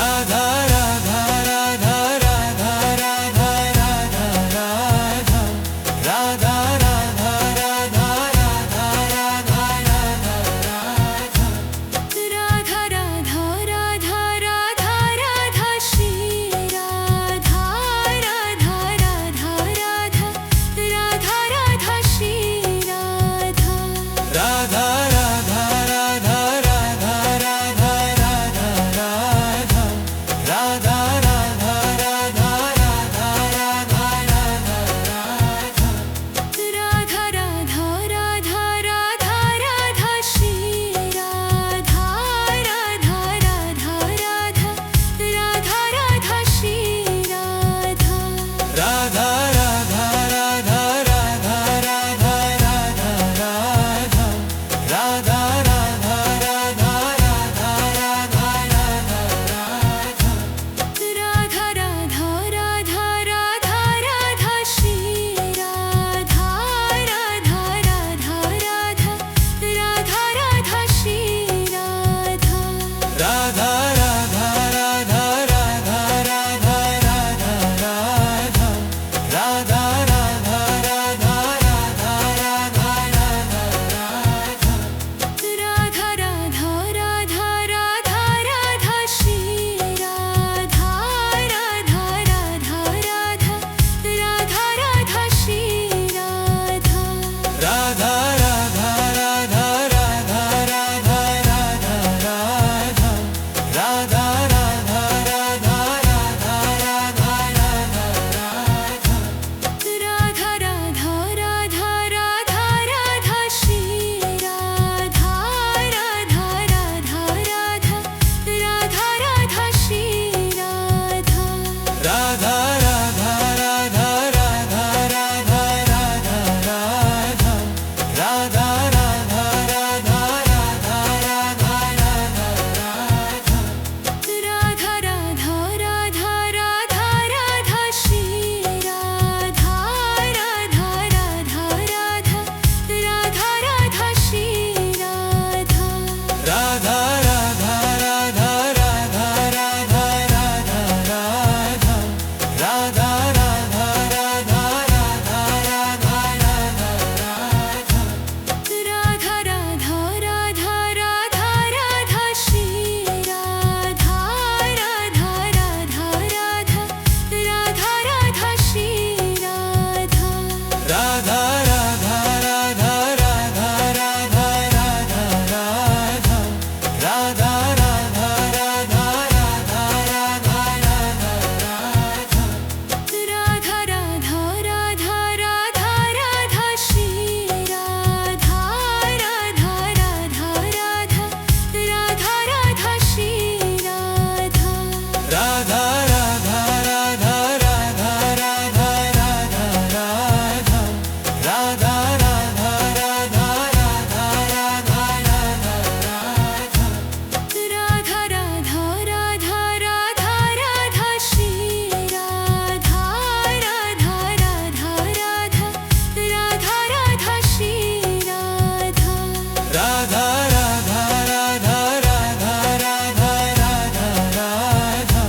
Radha Radha Radha Radha Radha Radha Radha Radha Radha Radha Radha Radha Radha Radha Radha Radha Radha Shri Radha Radha Radha Radha Radha Radha Shri Radha Radha Radha Radha Radha Radha Radha Radha Radha Radha Radha Radha Radha Radha Radha Radha Radha Radha Shri Radha Radha Radha Radha Radha Radha Shri Radha Radha Radha Radha Radha Radha Radha Radha Radha Radha Radha Radha Radha Radha Radha Radha Radha Radha Shri Radha Radha Radha Radha Radha Radha Shri Radha Radha Radha Radha Radha Radha Radha Radha Radha Radha Radha Radha Radha Radha Radha Radha Radha Radha Shri Radha Radha Radha Radha Radha Radha Shri Radha Radha Radha Radha Radha Radha Radha Radha Radha Radha Radha Radha Radha Radha Radha Radha Radha Radha Shri Radha Radha Radha Radha Radha Radha Shri Radha Radha Radha Radha Radha Radha Radha Radha Radha Radha Radha Radha Radha Radha Radha Radha Radha Radha Shri Radha Radha Radha Radha Radha Radha Shri Radha Radha Radha Radha Radha Radha Radha Radha Radha Radha Radha Radha Radha Radha Radha Radha Radha Shri Radha Radha Radha Radha Radha Radha Shri Radha Radha Radha Radha Radha Radha Radha Radha Radha Radha Radha Radha Radha Radha Radha Radha Radha Shri Radha Radha Radha Radha Radha Radha Shri Radha Radha Radha Radha Radha Radha Radha Radha Radha Radha Radha Radha Radha Radha Radha Radha Radha Shri Radha Radha Radha Radha Radha Radha Shri Radha Radha Radha Radha Radha Radha Radha Radha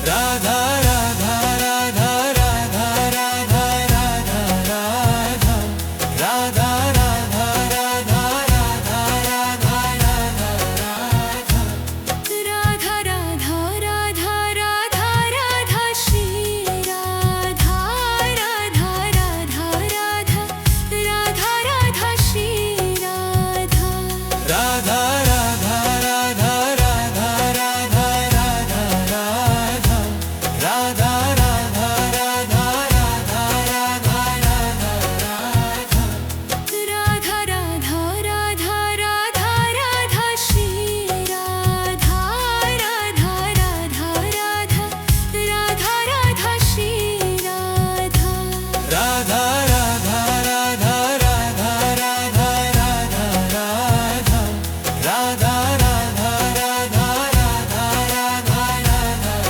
Radha Radha Radha Radha Radha Radha Radha Radha Radha Radha Radha Radha Radha Radha Radha Radha Radha Radha Shri Radha Radha Radha Radha Radha Radha Shri Radha Radha Radha Radha Radha Radha Radha Radha Radha Radha Radha Radha Radha Radha Radha Radha Radha Radha Shri Radha Radha Radha Radha Radha Radha Shri Radha Radha Radha Radha Radha Radha Radha Radha Radha Radha Radha Radha Radha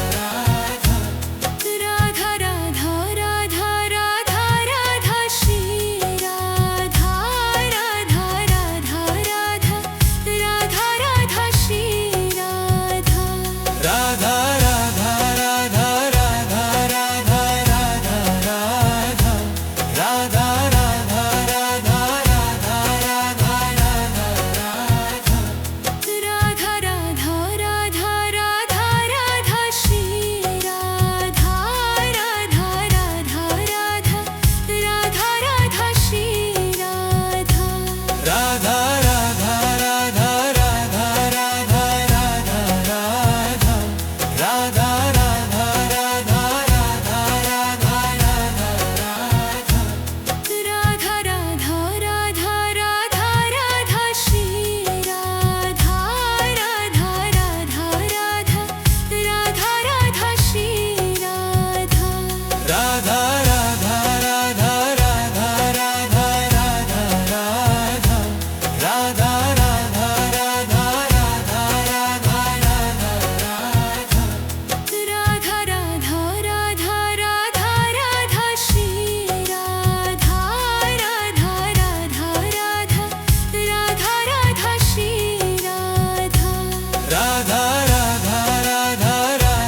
Radha Radha Radha Radha Radha Shri Radha Radha Radha Radha Radha Radha Shri Radha Radha Radha Radha Radha Radha Radha Radha Radha Radha Radha Radha Radha Radha Radha Radha Radha Radha Shri Radha Radha Radha Radha Radha Radha Shri Radha Radha Radha Radha Radha Radha Radha Radha Radha Radha Radha Radha Radha Radha Radha Radha Radha Radha Shri Radha Radha Radha Radha Radha Radha Shri Radha Radha Radha Radha Radha Radha Radha Radha Radha Radha Radha Radha Radha Radha Radha Radha Radha Radha Shri Radha Radha Radha Radha Radha Radha Shri Radha Radha Radha Radha Radha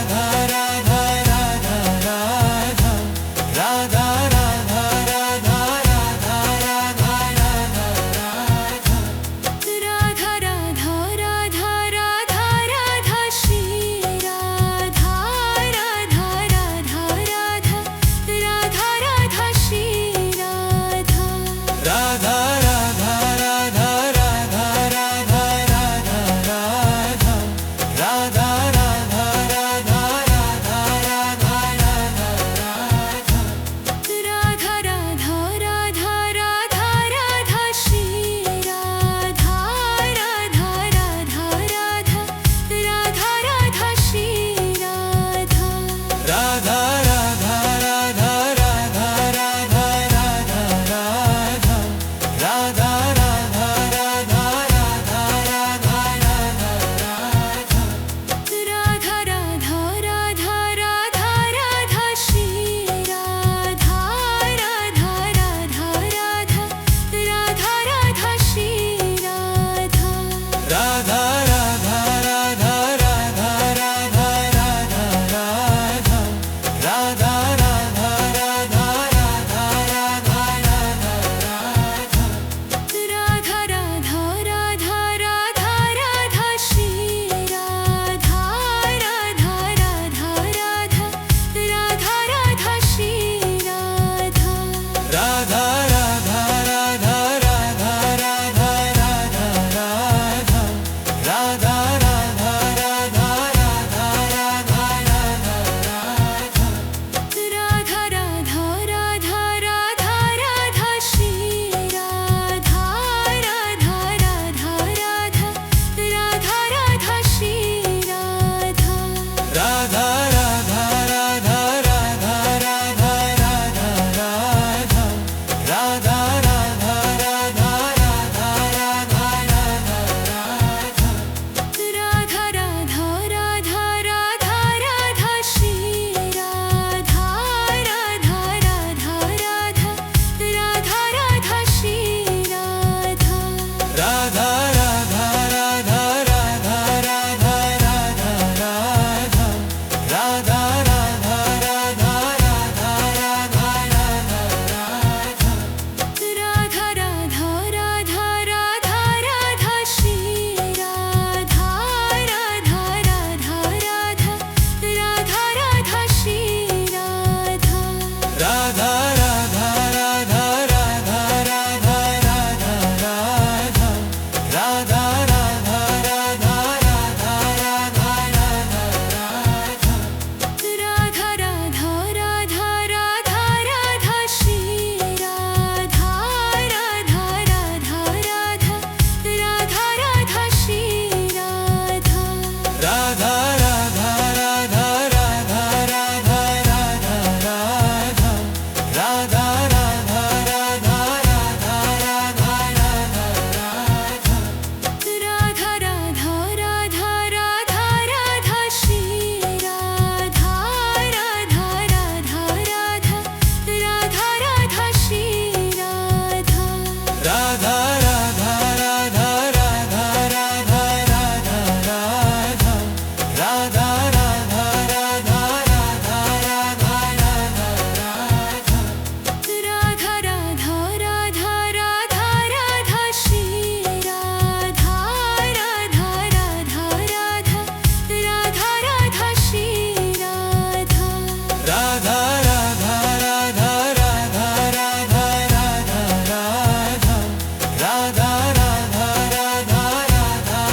Radha Radha Radha Radha Radha Radha Radha Radha Radha Radha Radha Radha Radha Shri Radha Radha Radha Radha Radha Radha Shri Radha Radha Radha Radha Radha Radha Radha Radha Radha Radha Radha Radha Radha Radha Radha Radha Radha Radha Shri Radha Radha Radha Radha Radha Radha Shri Radha Radha Radha Radha Radha Radha Radha Radha Radha Radha Radha Radha Radha Radha Radha Radha Radha Radha Shri Radha Radha Radha Radha Radha Radha Shri Radha Radha Radha Radha Radha Radha Radha Radha Radha Radha Radha Radha Radha Radha Radha Radha Radha Radha Shri Radha Radha Radha Radha Radha Radha Shri Radha Radha Radha Radha Radha Radha Radha Radha Radha Radha Radha Radha Radha Radha Radha Radha Radha Radha Shri Radha Radha Radha Radha Radha Radha Shri Radha Radha Radha Radha Radha Radha Radha Radha Radha Radha Radha Radha Radha Radha Radha Radha Radha Radha Shri Radha Radha Radha Radha Radha Radha Shri Radha Radha Radha Radha Radha Radha Radha Radha Radha Radha Radha Radha Radha Radha Radha Radha Radha Radha Shri Radha Radha Radha Radha Radha Radha Shri Radha Radha Radha Radha Radha Radha Radha Radha Radha Radha Radha Radha Radha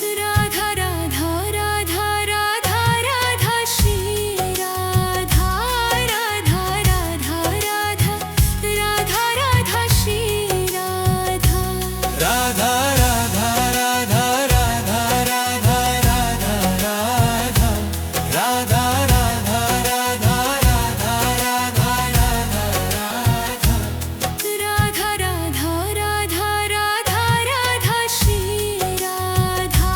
Radha Radha Radha Radha Radha Shri Radha Radha Radha Radha Radha Radha Shri Radha Radha Radha Radha Radha Radha Radha Radha Radha Radha Radha Radha Radha Radha Radha Radha Radha Shri Radha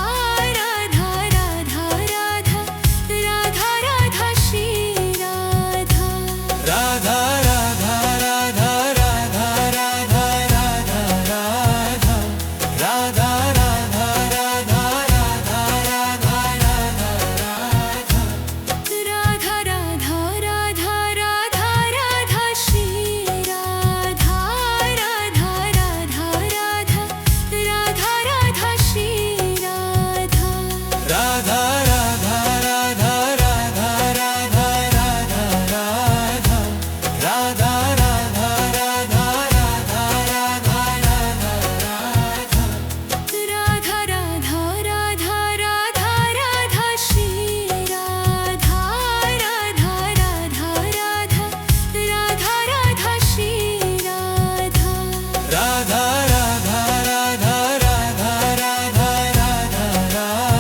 Radha Radha Radha Radha Radha Shri Radha Radha Radha Radha Radha Radha Radha Radha Radha Radha Radha Radha Radha Radha Radha Radha Radha Shri Radha Radha Radha Radha Radha Radha Shri Radha Radha Radha Radha Radha Radha Radha Radha Radha Radha Radha Radha Radha Radha Radha Radha Shri Radha Radha Radha Radha Radha Radha Shri Radha Radha Radha Radha Radha Radha Radha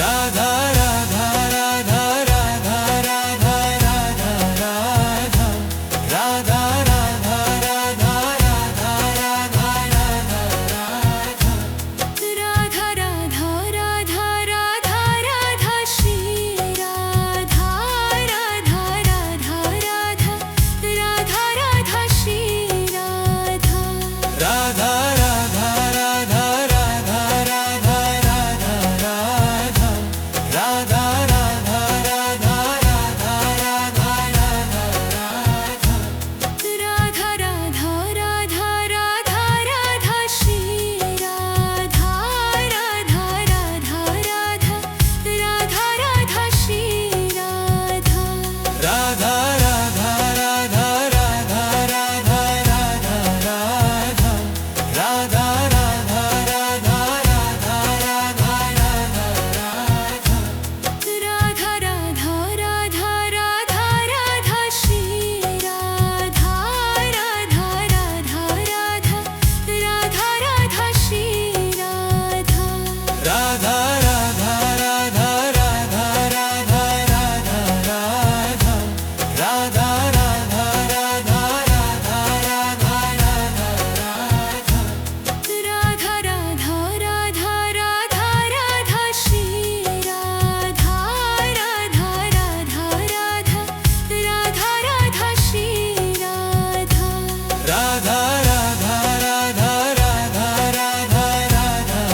Radha Radha Radha Radha Radha Radha Radha Radha Radha Radha Radha Radha Radha Radha Radha Radha Radha Shri Radha Radha Radha Radha Radha Radha Shri Radha Radha Radha Radha Radha Radha Radha Radha Radha Radha Radha Radha Radha Radha Radha Radha Radha Radha Shri Radha Radha Radha Radha Radha Radha Shri Radha Radha Radha Radha Radha Radha Radha Radha Radha Radha Radha Radha Radha Radha Radha Radha Radha Radha Shri Radha Radha Radha Radha Radha Radha Shri Radha Radha Radha Radha Radha Radha Radha Radha Radha Radha Radha Radha Radha Radha Radha Radha Radha Radha Shri Radha Radha Radha Radha Radha Radha Shri Radha Radha Radha Radha Radha Radha Radha Radha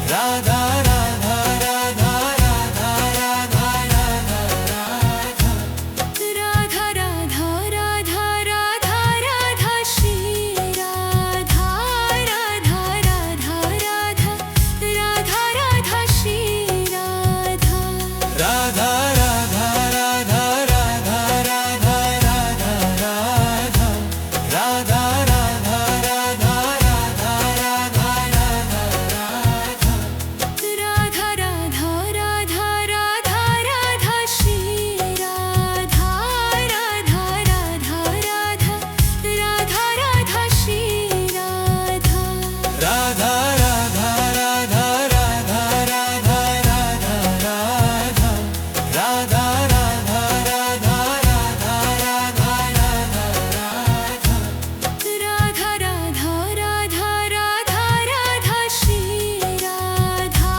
Radha Radha Radha Radha Radha Radha Radha Radha Radha Radha Shri Radha Radha Radha Radha Radha Radha Shri Radha Radha Radha Radha Radha Radha Radha Radha Radha Radha Radha Radha Radha Radha Radha Radha Radha Shri Radha Radha Radha Radha Radha Radha Shri Radha Radha Radha Radha Radha Radha Radha Radha Radha Radha Radha Radha Radha Radha Radha Radha Radha Shri Radha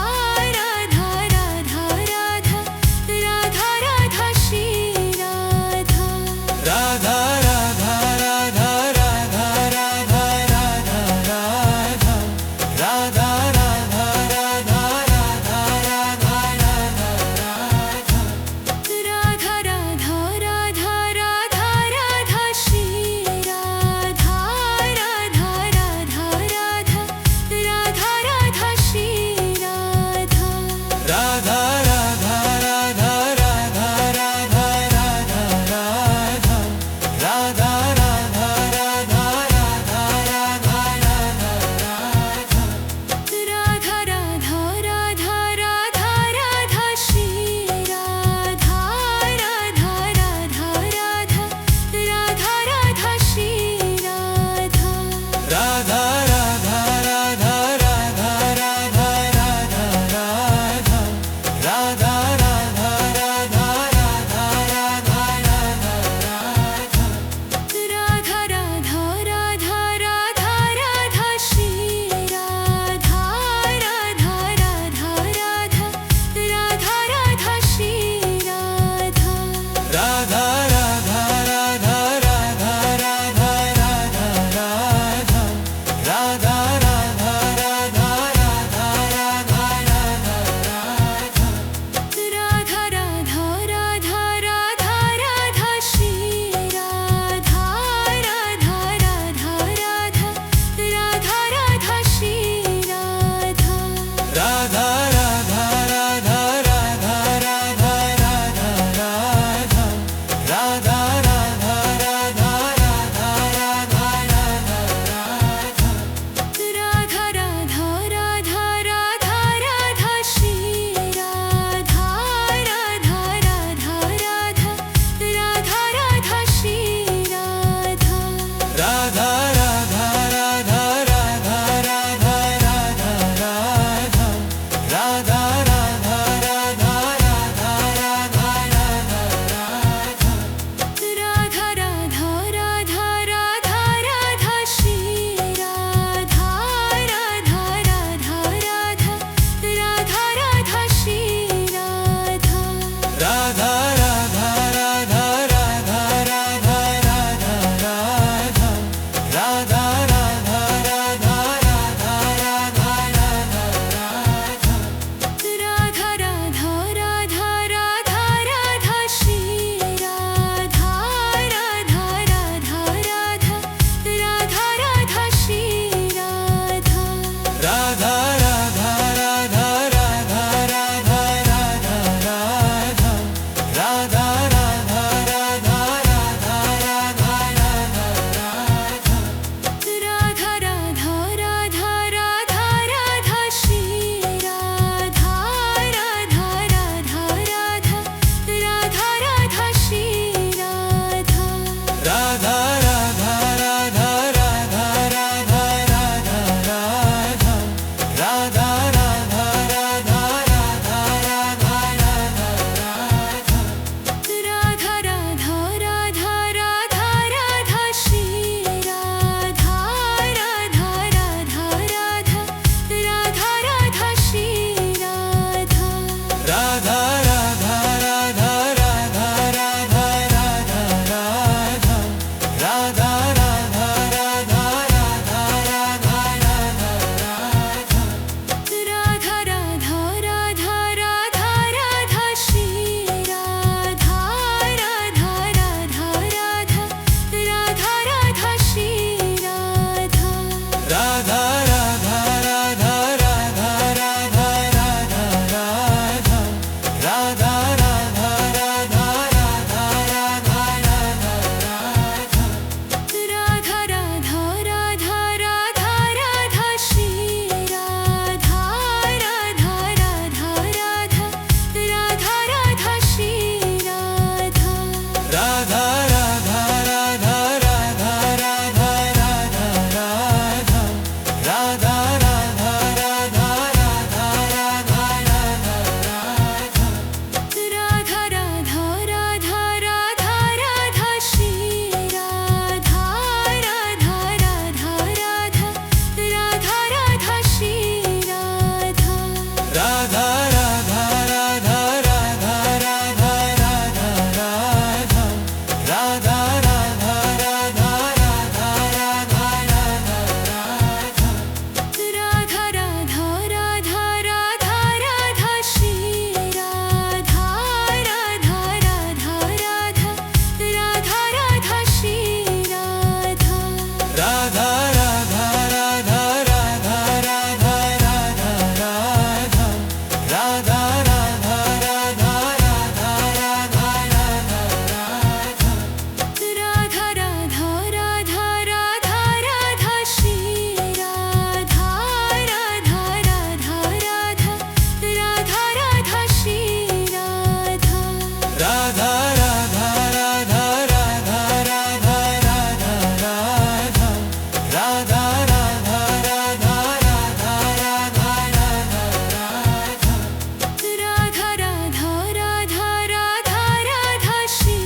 Radha Radha Radha Radha Radha Shri Radha Radha Radha Radha Radha Radha Radha Radha Radha Radha Radha Radha Radha Radha Radha Radha Radha Shri Radha Radha Radha Radha Radha Radha Shri Radha Radha Radha Radha Radha Radha Radha Radha Radha Radha Radha Radha Radha Radha Radha Radha Radha Shri Radha Radha Radha Radha Radha Radha Shri Radha Radha Radha Radha Radha Radha Radha Radha Radha Radha Radha Radha Radha Radha Radha Radha Radha Radha Radha Radha Radha Radha Radha Radha Radha Radha Shri Radha Radha Radha Radha Radha Radha Shri Radha Radha Radha Radha Radha Radha Radha Radha Radha Radha Radha Radha Radha Radha Radha Radha Radha Radha Radha Shri Radha Radha Radha Radha Radha Radha Shri Radha Radha Radha Radha Radha Radha Radha Radha Radha Radha Radha Radha Radha Radha Radha Radha Radha Radha Shri Radha Radha Radha Radha Radha Radha Shri Radha Radha Radha Radha Radha Radha Radha Radha Radha Radha Radha Radha Radha Radha Radha Radha Radha Radha Shri Radha Radha Radha Radha Radha Radha Shri Radha Radha Radha Radha Radha Radha Radha Radha Radha Radha Radha Radha Radha Radha Radha Radha Radha Radha Shri Radha Radha Radha Radha Radha Radha Shri Radha Radha Radha Radha Radha Radha Radha Radha Radha Radha Radha Radha Radha Radha Radha Radha Radha Radha Shri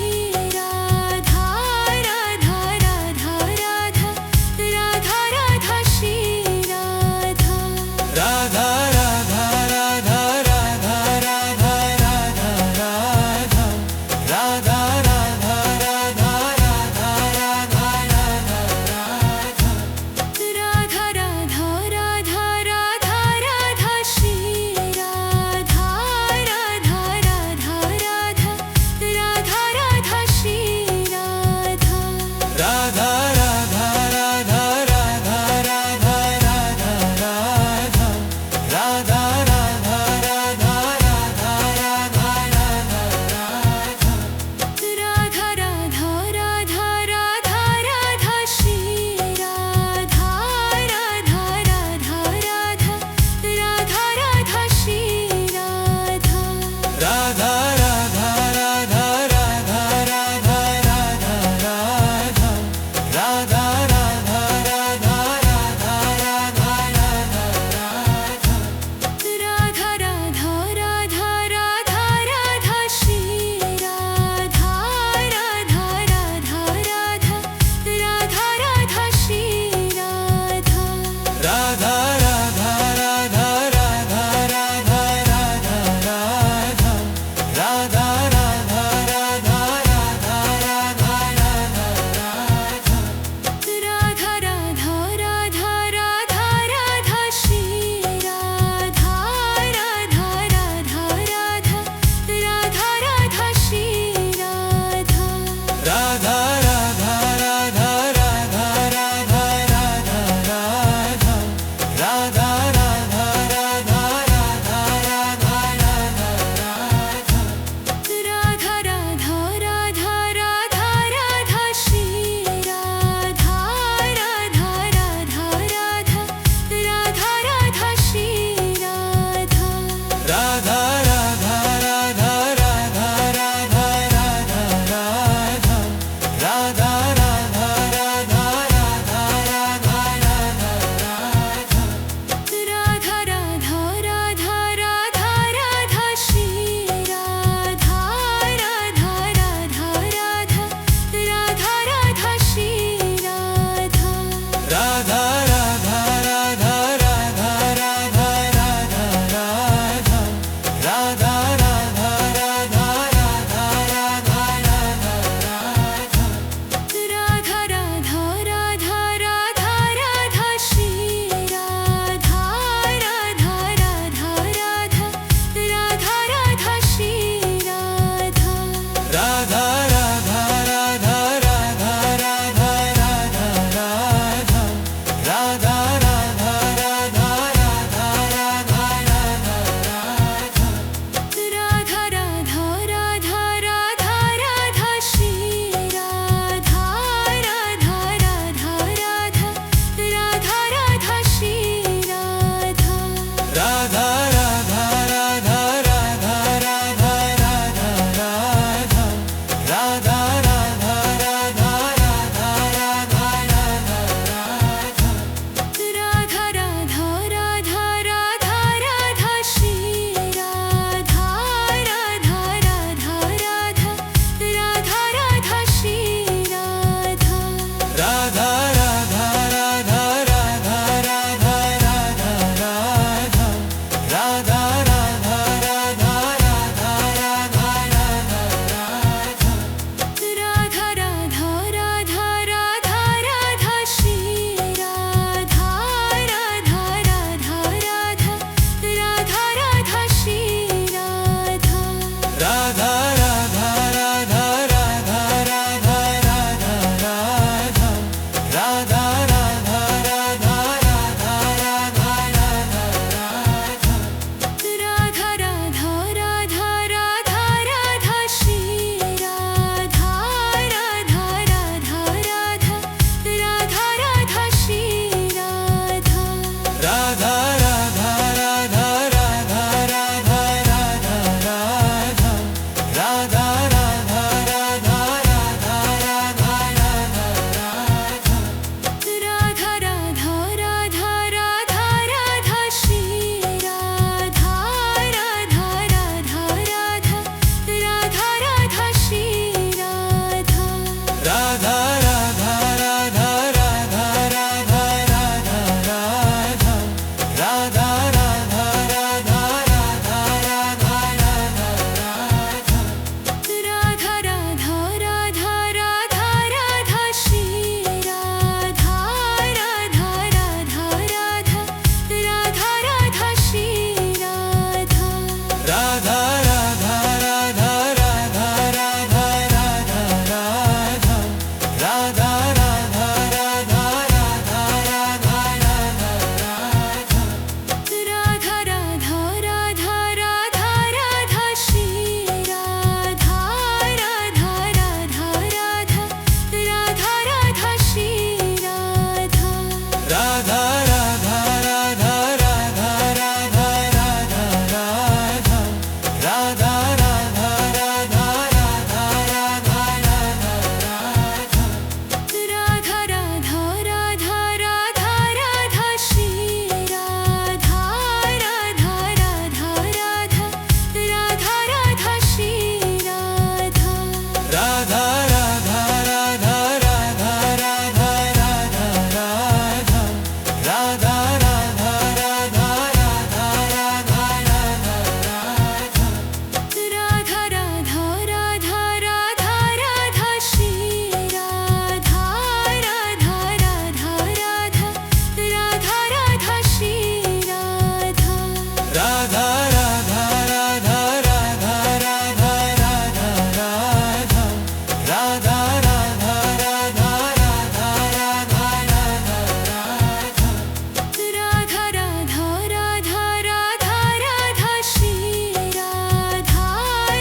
Radha Radha Radha Radha Radha Radha Shri Radha Radha Radha Radha Radha Radha Radha Radha Radha Radha Radha Radha Radha Radha Radha Radha Radha Radha Shri Radha Radha Radha Radha Radha Radha Shri Radha Radha Radha Radha Radha Radha Radha Radha Radha Radha Radha Radha Radha Radha Radha Radha Radha Radha Shri Radha Radha Radha Radha Radha Radha Shri Radha Radha Radha Radha Radha Radha Radha Radha Radha Radha Radha Radha Radha Radha Radha Radha Radha Radha Shri Radha Radha Radha Radha Radha Radha Shri Radha Radha Radha Radha Radha Radha Radha Radha Radha Radha Radha Radha Radha Radha Radha Radha Radha Radha Radha Radha Radha Radha Radha Radha Radha Shri Radha Radha Radha Radha Radha Radha Shri Radha Radha Radha Radha Radha Radha Radha Radha Radha Radha Radha Radha Radha Radha Radha Radha Radha Radha Shri Radha Radha Radha Radha Radha Radha Shri Radha Radha Radha Radha Radha Radha Radha Radha Radha Radha Radha Radha Radha Radha Radha Radha Radha Radha Shri Radha Radha Radha Radha Radha Radha Shri Radha Radha Radha Radha Radha Radha Radha Radha Radha Radha Radha Radha Radha Radha Radha Radha Radha Radha Shri Radha Radha Radha Radha Radha Radha Shri Radha Radha Radha Radha Radha Radha Radha Radha Radha Radha Radha Radha Radha Radha Radha Radha Radha Radha Shri Radha Radha Radha Radha Radha Radha Shri Radha Radha Radha Radha Radha Radha Radha Radha Radha Radha Radha Radha Radha Radha Radha Radha Radha Radha Shri Radha Radha Radha Radha Radha Radha Shri Radha Radha Radha Radha Radha Radha Radha Radha Radha Radha Radha Radha Radha Radha Radha Radha Radha Shri Radha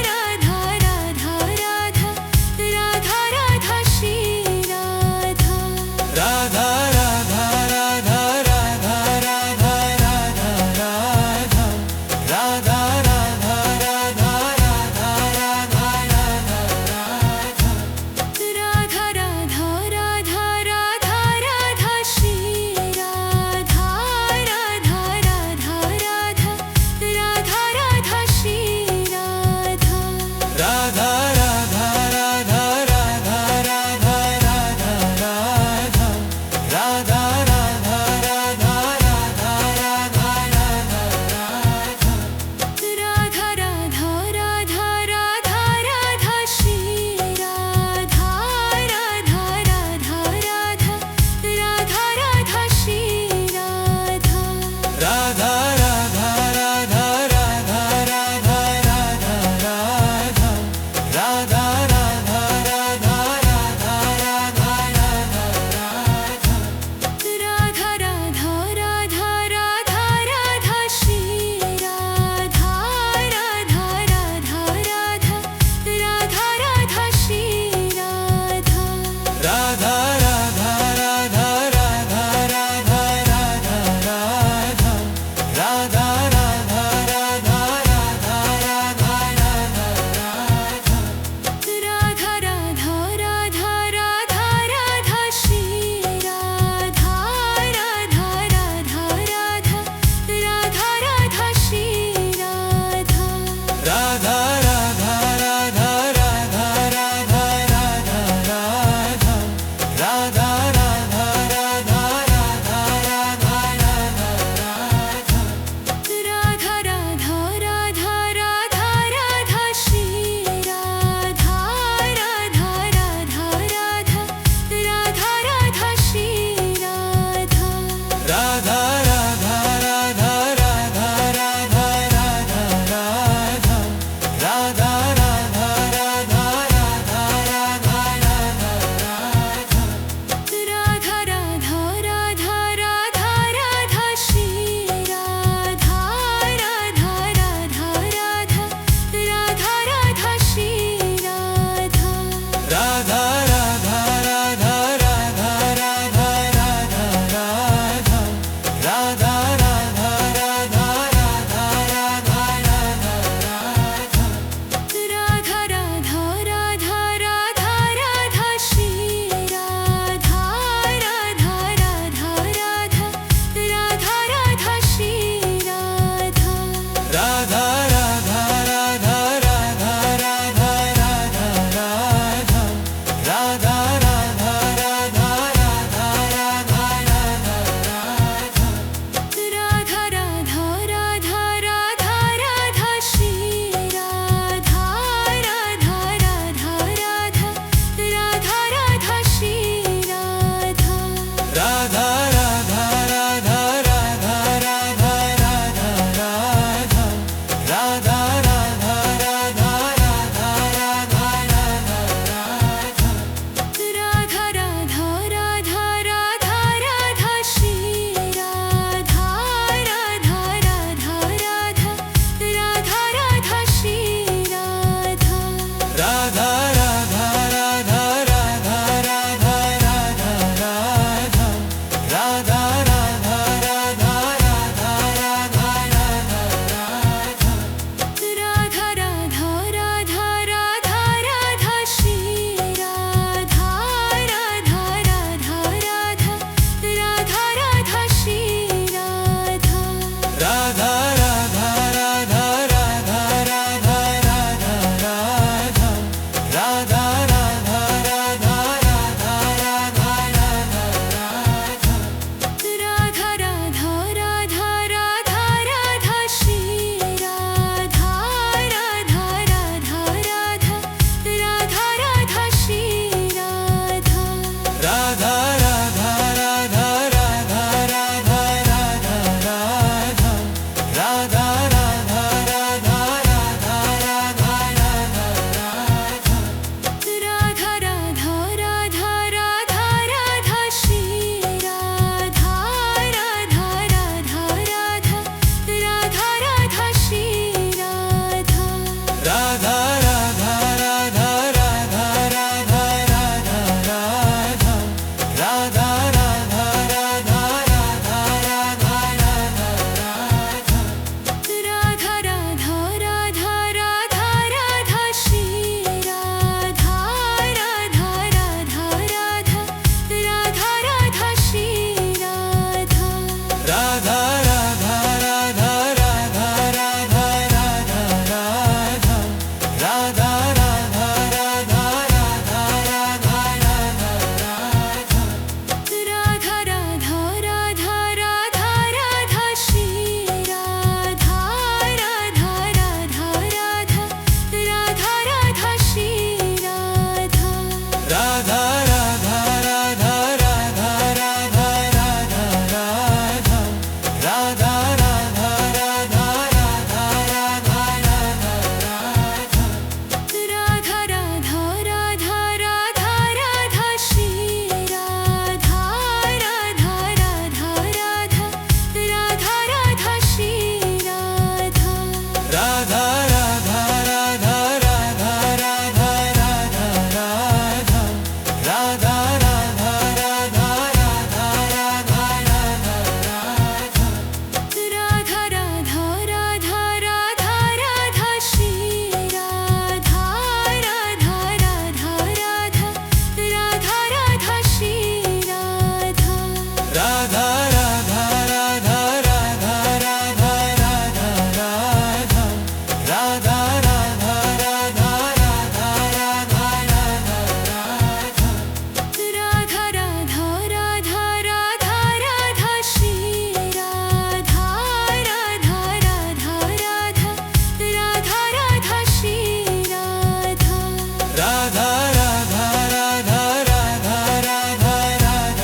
Radha Radha Radha Radha Radha Shri Radha Radha Radha Radha Radha Radha Radha Radha Radha Radha Radha Radha Radha Radha Radha Radha Radha Shri Radha Radha Radha Radha Radha Radha Shri Radha Radha Radha Radha Radha Radha Radha Radha Radha Radha Radha Radha Radha Radha Radha Radha Radha Shri Radha Radha Radha Radha Radha Radha Shri Radha Radha Radha Radha Radha Radha Radha Radha Radha Radha Radha Radha Radha Radha Radha Radha Radha Radha Radha Radha Radha Radha Radha Radha Radha Radha Shri Radha Radha Radha Radha Radha Radha Shri Radha Radha Radha Radha Radha Radha Radha Radha Radha Radha Radha Radha Radha Radha Radha Radha Radha Radha Radha Shri Radha Radha Radha Radha Radha Radha Shri Radha Radha Radha Radha Radha Radha Radha Radha Radha Radha Radha Radha Radha Radha Radha Radha Radha Radha Shri Radha Radha Radha Radha Radha Radha Shri Radha Radha Radha Radha Radha Radha Radha Radha Radha Radha Radha Radha Radha Radha Radha Radha Radha Radha Shri Radha Radha Radha Radha Radha Radha Shri Radha Radha Radha Radha Radha Radha Radha Radha Radha Radha Radha Radha Radha Radha Radha Radha Radha Radha Shri Radha Radha Radha Radha Radha Radha Shri Radha Radha Radha Radha Radha Radha Radha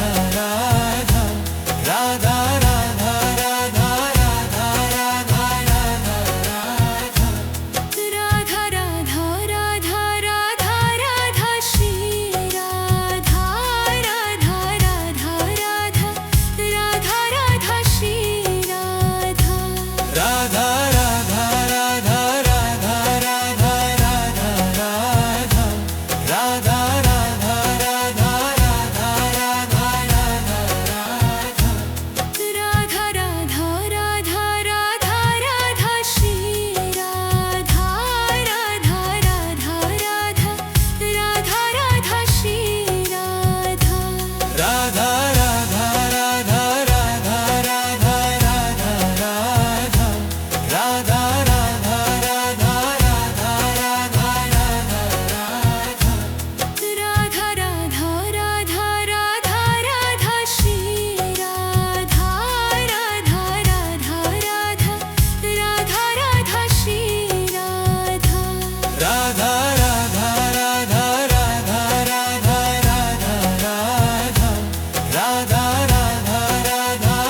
Radha Radha Radha Radha Radha Radha Radha Radha Radha Radha Radha Shri Radha Radha Radha Radha Radha Radha Shri Radha Radha Radha Radha Radha Radha Radha Radha Radha Radha Radha Radha Radha Radha Radha Radha Radha Radha Shri Radha Radha Radha Radha Radha Radha Shri Radha Radha Radha Radha Radha Radha Radha Radha Radha Radha Radha Radha Radha Radha Radha Radha Radha Radha Shri Radha Radha Radha Radha Radha Radha Shri Radha Radha Radha Radha Radha Radha Radha Radha Radha Radha Radha Radha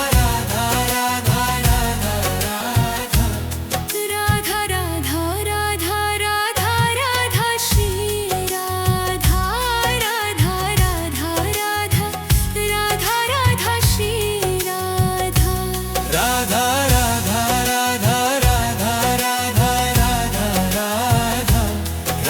Radha Radha Radha Radha Radha Radha Shri Radha Radha Radha Radha Radha Radha Shri Radha Radha Radha Radha Radha Radha Radha Radha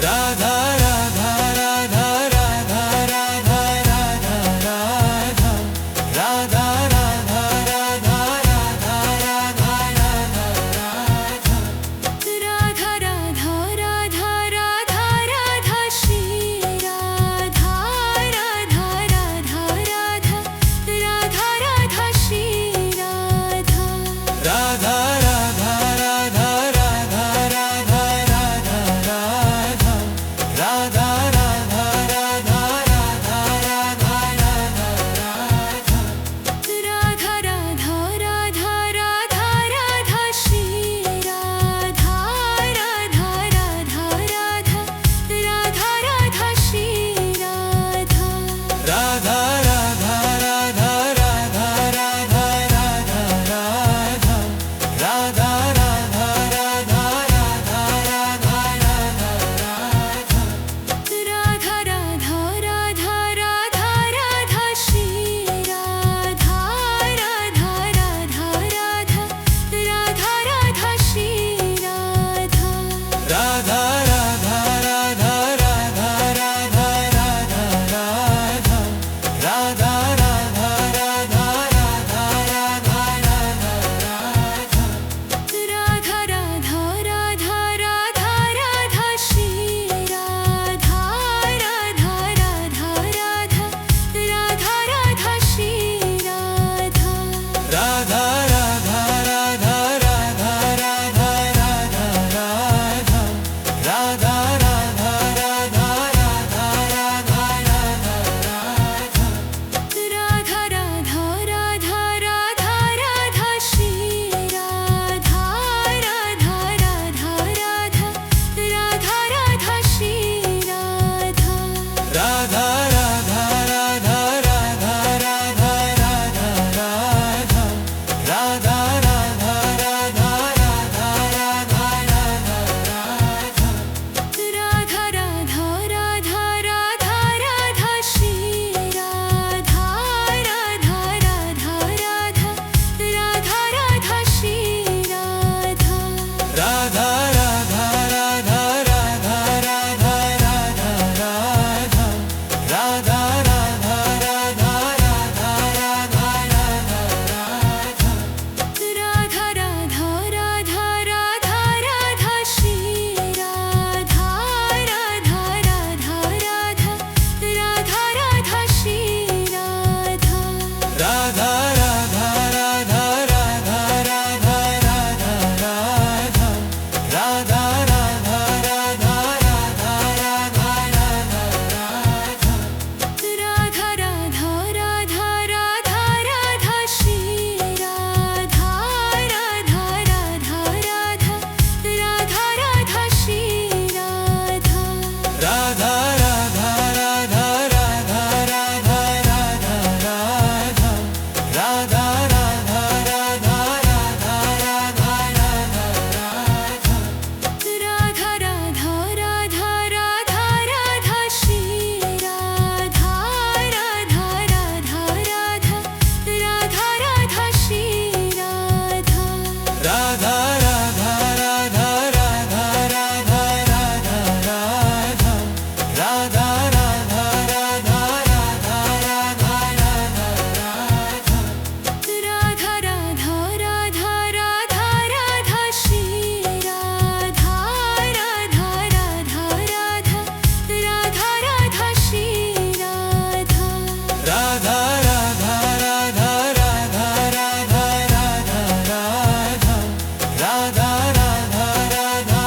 Radha Radha Radha Radha Radha Radha Radha Radha Radha Radha Radha Radha Radha Radha Radha Radha Radha Shri Radha Radha Radha Radha Radha Radha Shri Radha Radha Radha Radha Radha Radha Radha Radha Radha Radha Radha Radha Radha Radha Radha Radha Radha Radha Shri Radha Radha Radha Radha Radha Radha Shri Radha Radha Radha Radha Radha Radha Radha Radha Radha Radha Radha Radha Radha Radha Radha Radha Radha Radha Shri Radha Radha Radha Radha Radha Radha Shri Radha Radha Radha Radha Radha Radha Radha Radha Radha Radha Radha Radha Radha Radha Radha Radha Radha Radha Shri Radha Radha Radha Radha Radha Radha Shri Radha Radha Radha Radha Radha Radha Radha Radha Radha Radha Radha Radha Radha Radha Radha Radha Radha Radha Shri Radha Radha Radha Radha Radha Radha Shri Radha Radha Radha Radha Radha Radha Radha Radha Radha Radha Radha Radha Radha Radha Radha Radha Radha Radha Shri Radha Radha Radha Radha Radha Radha Shri Radha Radha Radha Radha Radha Radha Radha Radha Radha Radha Radha Radha Radha Radha Radha Radha Radha Shri Radha Radha Radha Radha Radha Radha Shri Radha Radha Radha Radha Radha Radha Radha Radha Radha Radha Radha Radha Radha Radha Radha Radha Radha Shri Radha Radha Radha Radha Radha Radha Shri Radha Radha Radha Radha Radha Radha Radha Radha Radha Radha Radha Radha Radha Radha Radha Radha Radha Shri Radha Radha Radha Radha Radha Radha Shri Radha Radha Radha Radha Radha Radha Radha Radha Radha Radha Radha Radha Radha Radha Radha Radha Radha Shri Radha Radha Radha Radha Radha Radha Shri Radha Radha Radha Radha Radha Radha Radha Radha Radha Radha Radha Radha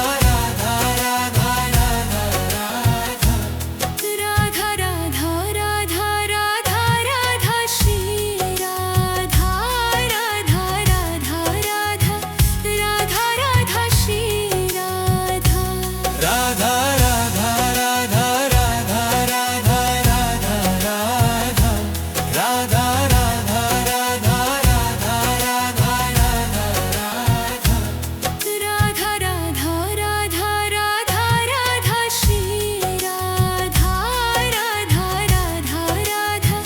Radha Radha Radha Radha Radha Shri Radha Radha Radha Radha Radha Radha Shri Radha Radha Radha Radha Radha Radha Radha Radha Radha Radha Radha Radha Radha Radha Radha Radha Radha Shri Radha Radha Radha Radha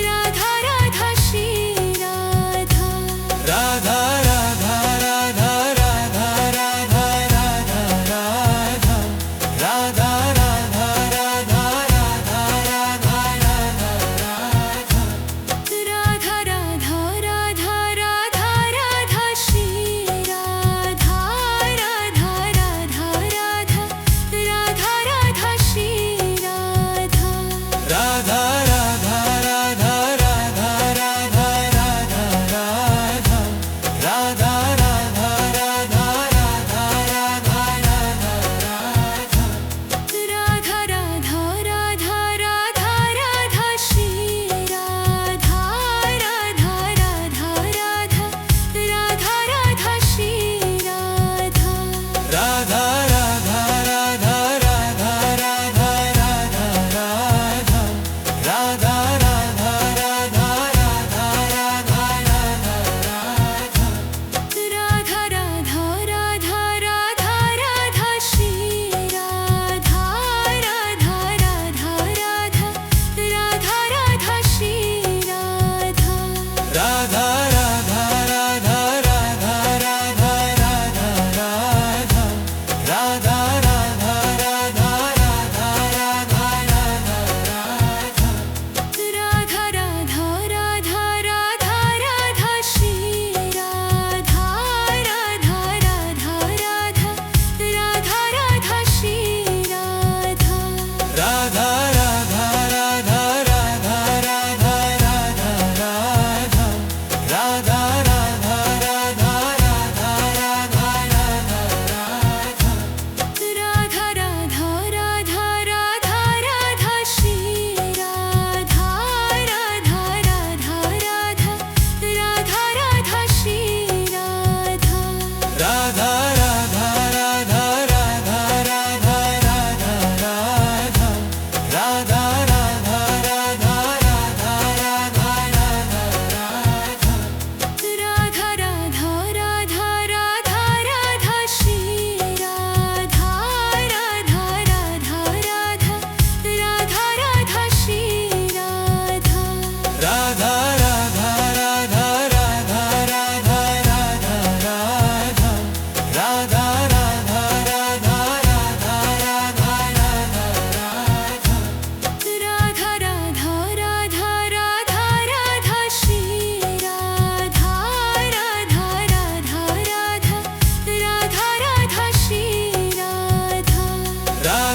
Radha Radha Shri Radha Radha Radha Radha Radha Radha Radha Radha Radha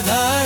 Radha